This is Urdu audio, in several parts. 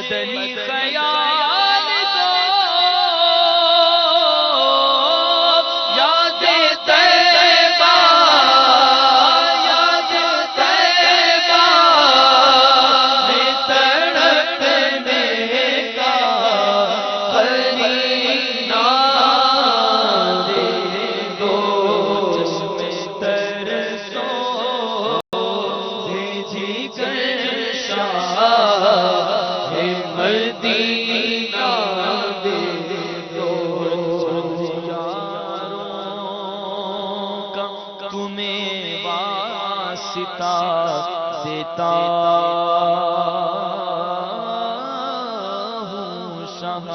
مدنی خیال دو، یاد طیبہ یاد طیبہ میں تڑپنے کا قرینہ دے دو، چشم ترسو بھیجی کر شاہ مدینہ دے دو، یاروں کا تمہیں واسطہ دیتا ہوں شاہ،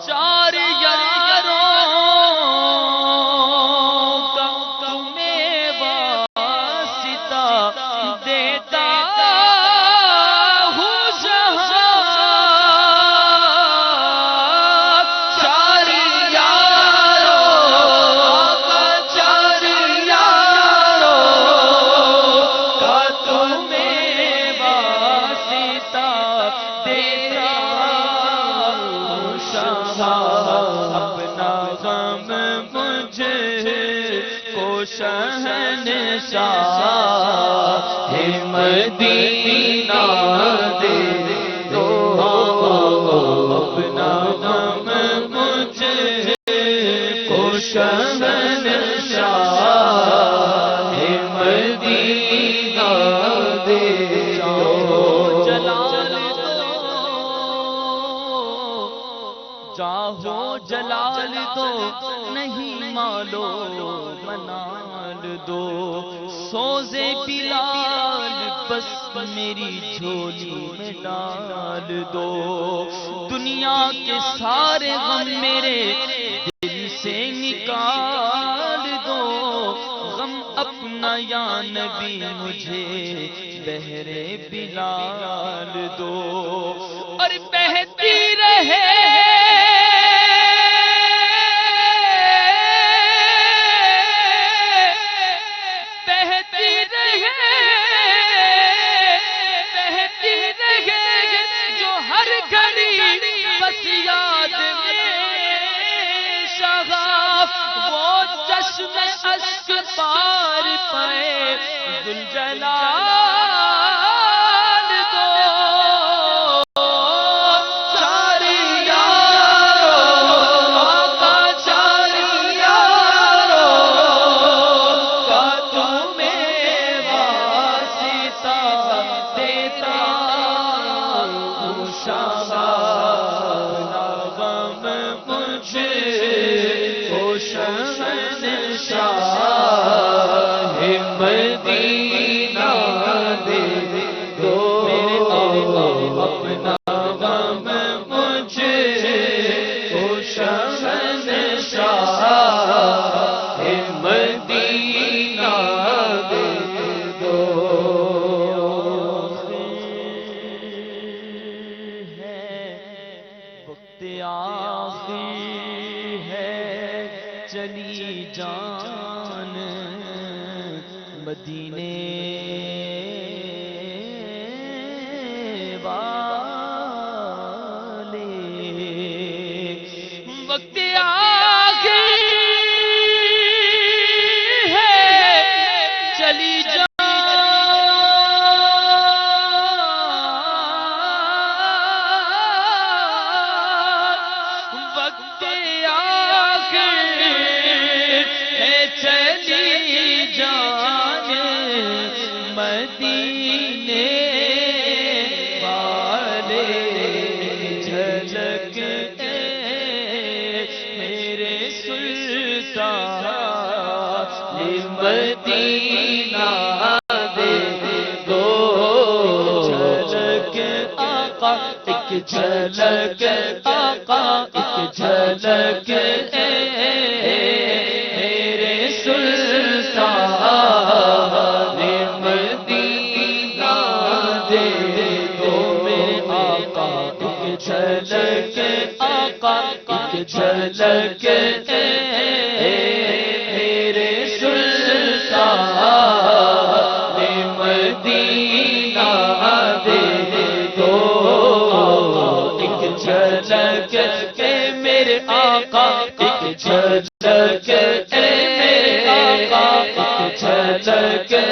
چار یاروں کا تمہیں واسطہ دیتا اپنا غم مجھے کو شہنشاہ مدینہ دے دو، اپنا غم مجھے کو شہنشاہ مدینہ دے دو، چاہو جلال دو نہیں مالو منال دو، سوزے بلال بس میری جھولی میں ڈال دو، دنیا کے سارے غم میرے دل سے نکال دو، غم اپنا یا نبی مجھے بہرے بلال دو، اور بہتی رہے اشک پار پائے ذوالجلال دو، چار یاروں کا چار یاروں کا تمہیں واسطہ دیتا ہوں شاہ، غم مجھے کو شہنشاہ مدینہ دے دو، اپنا غم مجھے کو شہنشاہ مدینہ دے دو، وقت آخر ہے چلی جان مدینے والے، وقت آخر ہے چلی جان وقت آخر ہے چلی جان مدینے والے، جھلک میرے سلطان مدینہ دے دو، جھلک آقا ایک جھلک آقا ایک جھلک میرے سلطان مدینہ دے دو، میرے آقا ایک جھلک آقا ایک جھلک میرے سلطان مدینہ دے دو، اے میرے آقا ایک جھلک اے میرے آقا ایک جھلک اے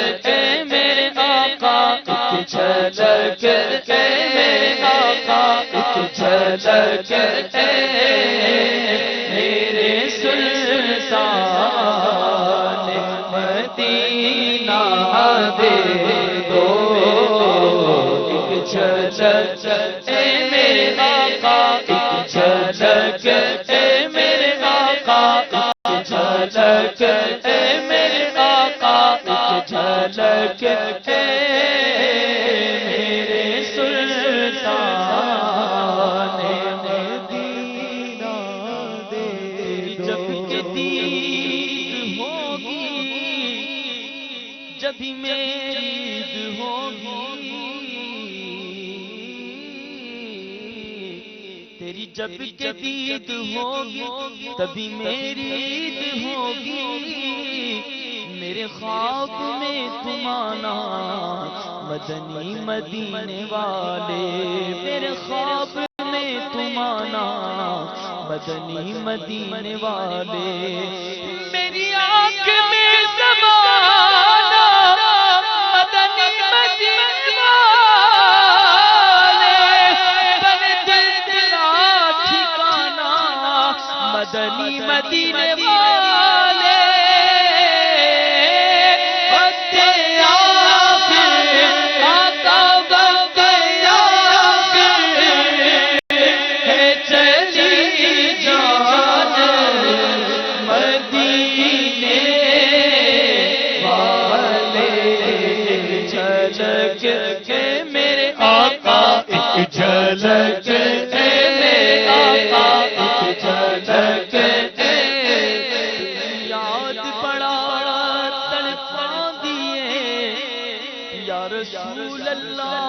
میرے آقا ایک جھلک اے میرے آقا ایک جھلک اے میرے سلطان مدینہ دے دو ایک جھلک اے میرے آقا ایک جھلک اے میرے آقا ایک جھلک اے میرے آقا ایک جھلک اے میرے سلطان مدینہ دے دو جب دید ہوگی جب میری عید ہوگی تیری جب کہ دید ہوگی تبھی میری عید ہوگی میرے خواب میں تم آنا مدنی مدینے والے میرے خواب میں تم آنا مدنی مدینے والے میری آنکھ میں زمانہ مدنی مدینے والے بن دل تیرا ٹھکانا مدنی مدینے والے رسول اللہ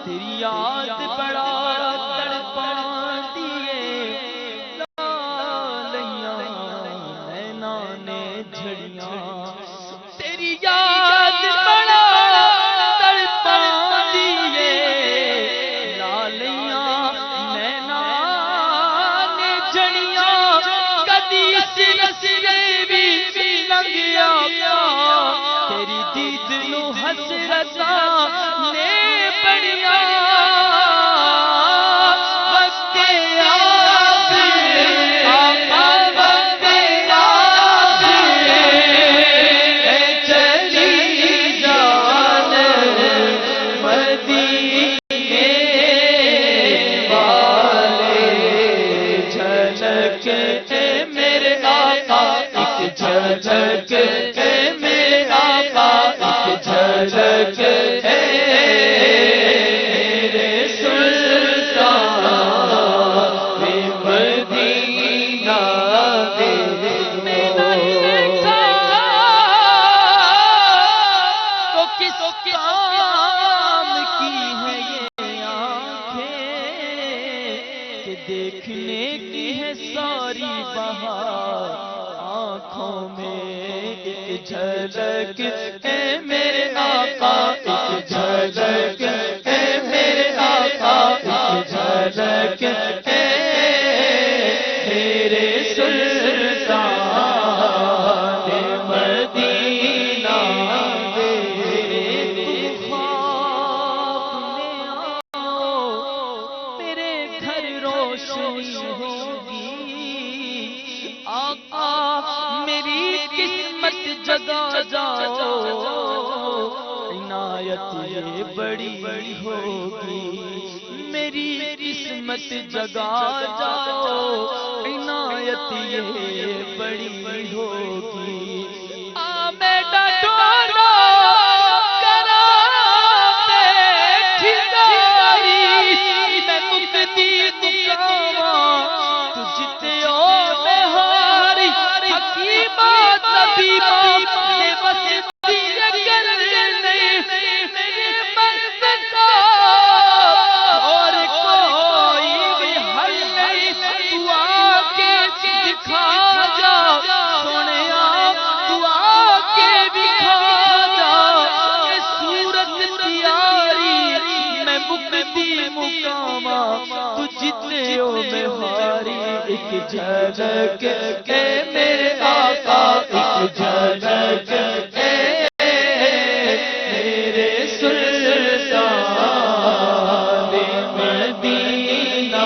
تیری یاد بڑا تڑپاتی ہے لالیاں نینا نے جھڑیاں تیری یاد بڑا تڑپاتی ہے لالیاں نینا نے جھڑیاں کدی سلسلے بھی لنگیا تیری دید نو حسرتاں نے بڑیا وقت آخر آقا وقت آخر اے چلی جان مدینے والے جھلک اے میرے آقا ایک جھلک اے میرے آقا ایک جھلک اے میرے سلطان مدینہ دے دو تو کس کام کی ہے یہ آنکھیں کہ دیکھنے کی ہے ساری بہار آنکھوں میں ایک جھلک اے میرے آقا ایک جھلک اے میرے آقا ایک جھلک اے میرے سلطان مدینہ دے تم خواب میں آؤ میرے گھر روشنی ہوگی آقا میری قسمت جگا جاؤ عنایت یہ بڑی ہوگی میری قسمت جگا جاؤ عنایت یہ بڑی ہوگی بیٹا ڈورو کراتے ٹھکاری میں مفتی دکھاواں تجھ تے او بہاری حکیمات طبیبہ نے بس دیے کرنے میرے مرد کا اور کوئی بھی حل نہیں تو آ کے دکھا جا سونے ایک جھلک اے میرے آقا ایک جھلک اے میرے سلطان مدینہ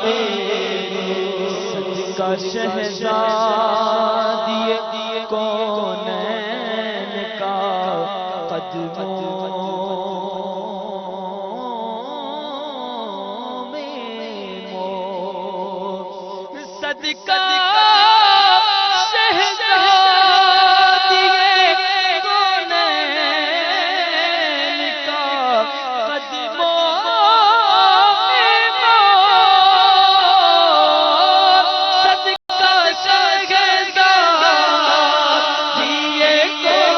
میرے صدقہ شہزادی کونین کا قدموں صدقہ شہزادی کونین کا قدموں میں صدقہ شہزادی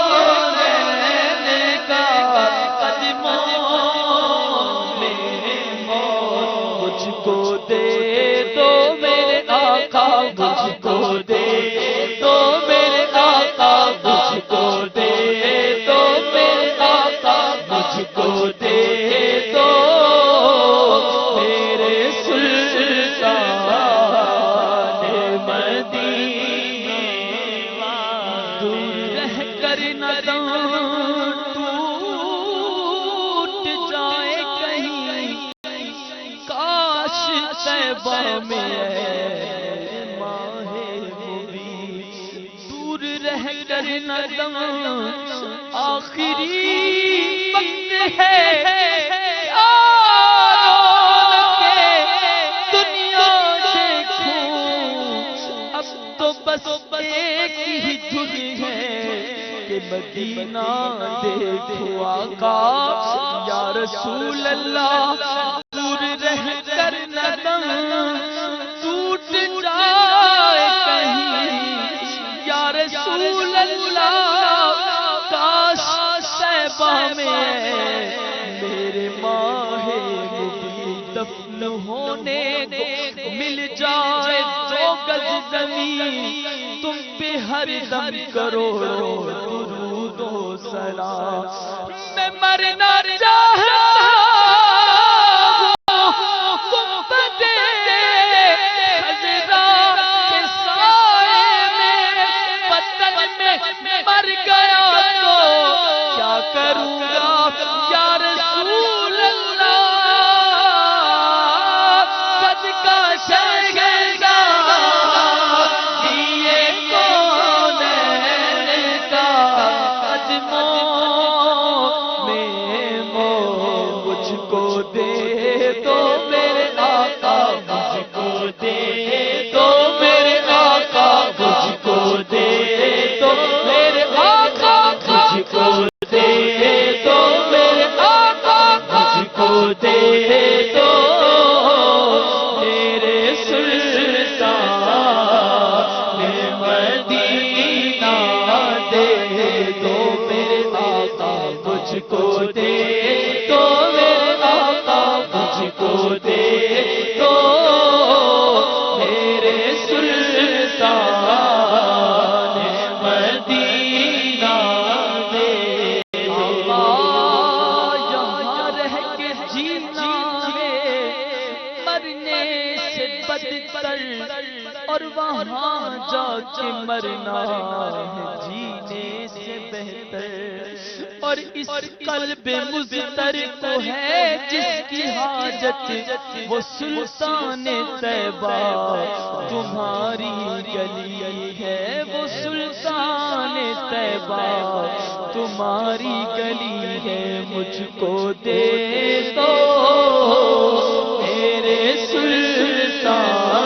کونین کا قدموں میں مجھ کو دے دو میرے آقا مجھ کو دے دو میرے آقا مجھ کو دے دو میرے آقا مجھ کو دے دو میرے سلطان مدینہ دور رہ کر نہ ٹوٹ جائے کہیں کاش طیبہ میں ندم آخری وقت ہے دنیا دیکھوں اب تو بس ایک ہی دھن ہے کہ مدینہ دیکھو آقا یا رسول اللہ دور رہ کر ندم ٹوٹ جائے کہیں یا رسول اللہ کاش طیبہ میں میرے ماہ مبین دفن ہونے کو مل جائے جو گز زمین تم پہ ہر دم کروڑوں درود و سلام میں مرنا چاہتا ہوں بدے مر گیا تو کیا کروں گا یا رسول اللہ صدقہ شہزادی کونین کا قدموں میں مجھ کو دے دو میرے آقا مجھ کو دے دو میرے آقا مجھ کو دے اور وہاں جا کے مرنا ہے جینے سے بہتر اور اس قلب مضطر کو ہے جس کی حاجت وہ سلطان طیبہ تمہاری گلی ہے وہ سلطان طیبہ تمہاری گلی ہے مجھ کو دے دو میرے سلطان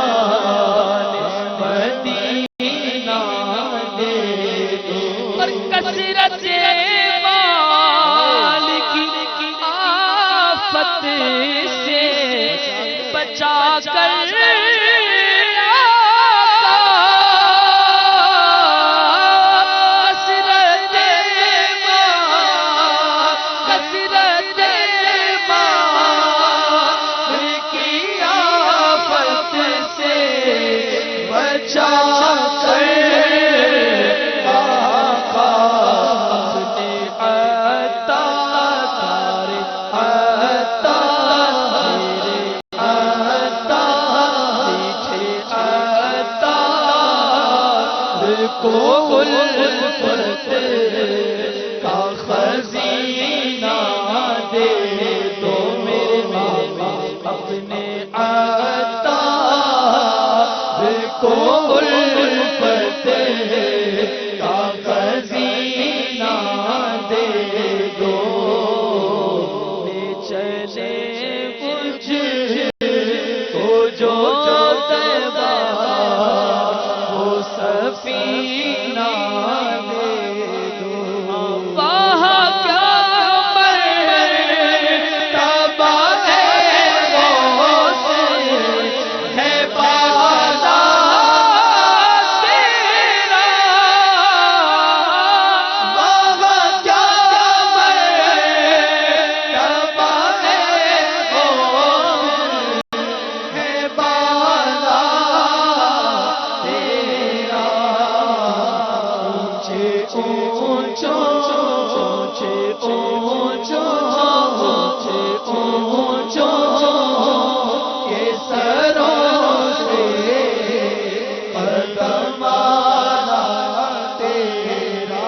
مدینہ دے دو اور کثرت مال کی آفت سے بچا کر الفت کا خزینہ دے دو میرے بابا اپنے عطا کو الفت کا خزینہ دے دو لے چلے مجھ کو جو طیبہ وہ سفینہ دے دو وہاں کیا مرتبہ ہے وہ ہے بالا تیرا وہاں کیا مرتبہ ہے وہ ہے بالا تیرا اونچے اونچوں اونچے اونچوں اونچے اونچوں کے سروں سے قدم آنا تیرا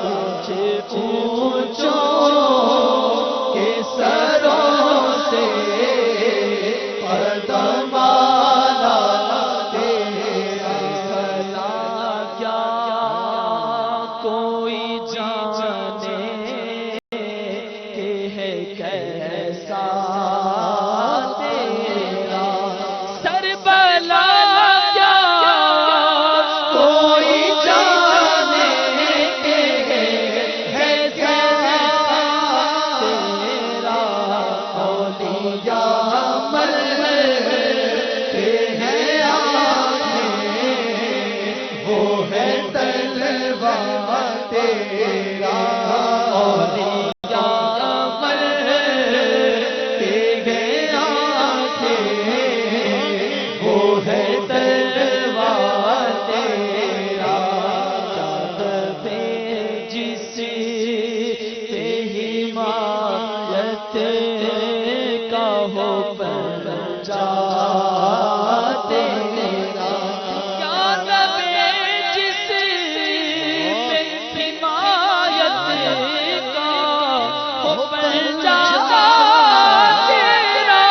اونچے اونچوں کے سروں سے قدم آنا تیرا بھلا کیا کوئی جانے کہ ہے کیسا تیرا سر بلا کیا کوئی جانے کہ ہے کیسا تیرا اولیاء ملتے ہیں آنکھیں وہ ہے تلوار تیرا اولیاء ملتے ہیں آنکھیں وہ ہے تلوار تیرا چاند پہ جس پہ حمایت کا ہو پنجا تیرا چاند پہ جس پہ حمایت کا ہو پنجا تیرا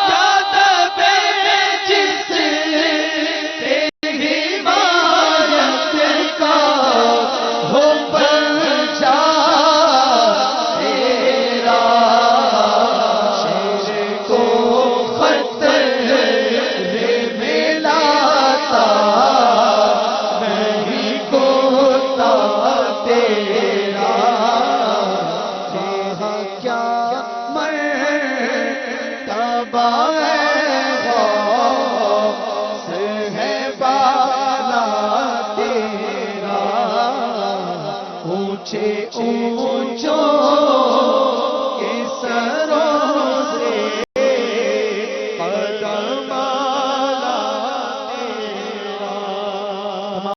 چاند پہ جس پہ حمایت کا ہو پنجا تیرا شیر کو خطرے میں لاتا نہیں کوتا تیرا یہاں کیا مرتبہ ہے غوث ہے بالا تیرا اونچے اونچے